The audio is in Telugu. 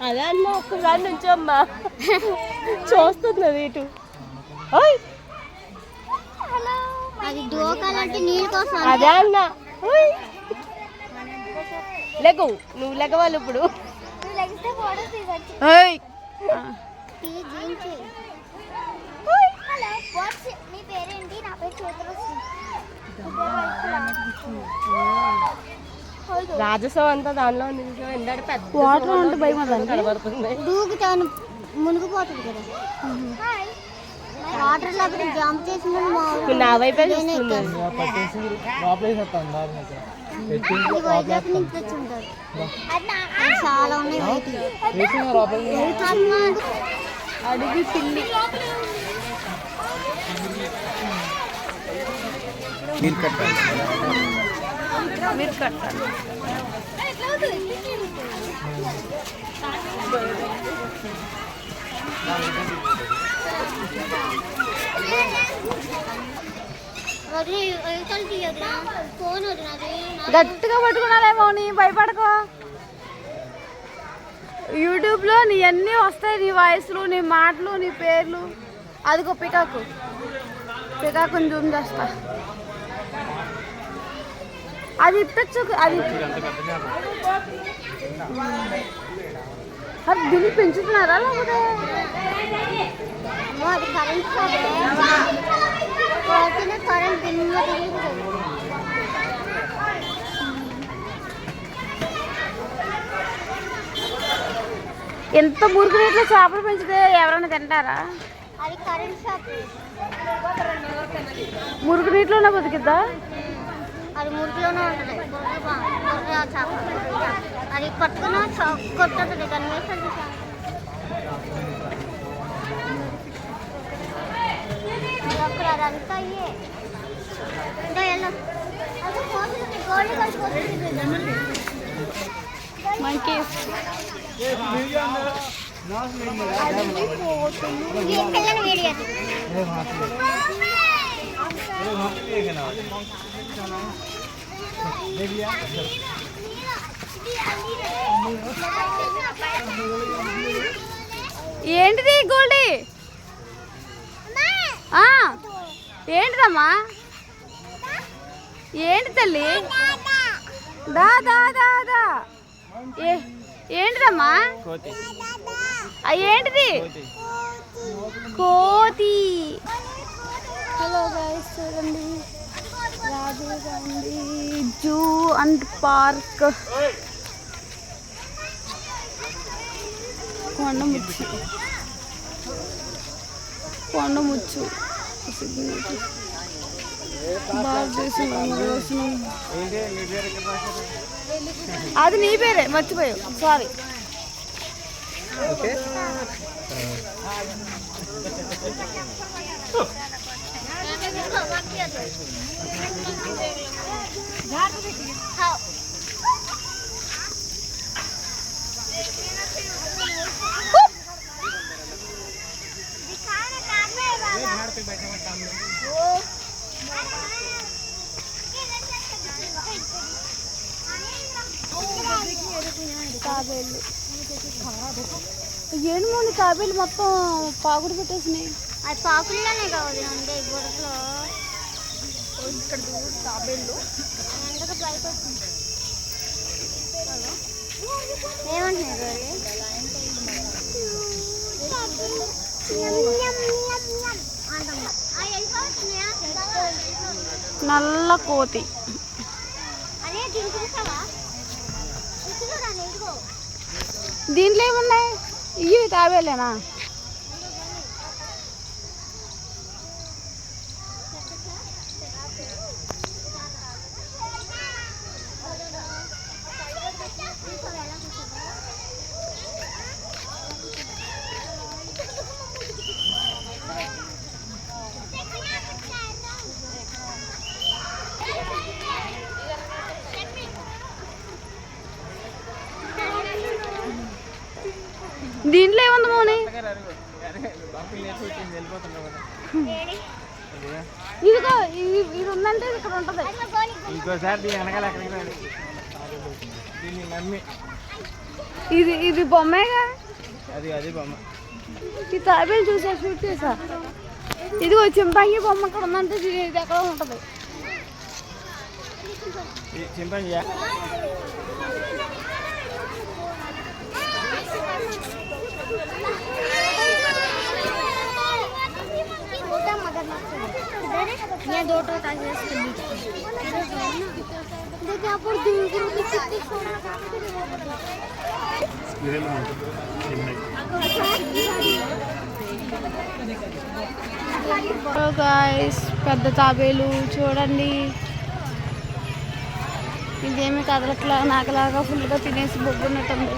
అదే అన్న ఒక్కసారి నుంచి అమ్మా చూస్తుంది అది ఇటు అదే అన్న లెగు నువ్వు లెగవాలి ఇప్పుడు రాజసం అంతా దానిలో ఉంది. ఎందుకంటే పెద్ద వాటర్ ఉంటే భయం కనబడుతుంది, దూకుతాను మునిగిపోతుంది కదా వాటర్ లేకపోతే జంప్ చేసిన నా వైపే చాలా ఉన్నాయి. అడిగి పిల్లి మీరు కట్టాలి. గట్టిగా పట్టుకున్నారేమో, నీ భయపడకో. యూట్యూబ్లో నీ అన్నీ వస్తాయి, నీ వాయిస్లు, నీ మాటలు, నీ పేర్లు. అదిగో పికాకుని జూమ్ చేస్తా. అది ఇప్పచ్చు, అది దీన్ని పెంచుతున్నారా లేకపోతే ఎంత మురుగు నీటిలో చేపలు పెంచితే ఎవరైనా తింటారా? మురుగు నీటిలోనే బతికిద్దా? అది మురికిలోనే ఉంటుంది. అది పట్టుకుని కొట్టుతుంది కానీ అదంతా ఏంటిది గోల్డీ? ఏంటిదమ్మా? ఏంటి తల్లి? దా దా దా దా ఏంటిదమ్మా? ఏంటిది? కోతి. హలో గైస్, చూడండి Rajiv Gandhi zoo and park. కొండముచ్చు భారతదేశం. అది నీ పేరే, మర్చిపోయావు, సారీ. తాబేళ్ళు ఏమో తాబేళ్ళు మొత్తం పాకుడు పెట్టేసినాయి. అది పాకుల్లోనే కావాలి అంటే బుడకలో ఇక్కడ తాబేళ్ళు ఎందుకు భయపడుతుంది ఏమంటున్నారు? నల్ల కోతి. దీంట్లో ఏమున్నాయి? ఇవి తాబేలేనా? దీంట్లో ఏముంది మౌని? ఇదిగో ఇది ఉందంటే ఇక్కడ ఉంటుంది. ఇంకోసారి దీని వెనకాల ఎక్కడికి రాదు. దీన్ని నమ్మి ఇది బొమ్మేగా. అది బొమ్మ. ఈ తాబేలు చూసా, షూట్ చేసా. ఇదిగో చింపాంగి బొమ్మ ఇక్కడ ఉందంటే ఇది ఎక్కడ ఉంటుంది. చింపాంజియా? పెద్ద తాబేలు చూడండి. ఇదేమి కదలట్లా, నాకులాగా ఫుల్గా తినేసి బొగ్గున్నట్టుంది.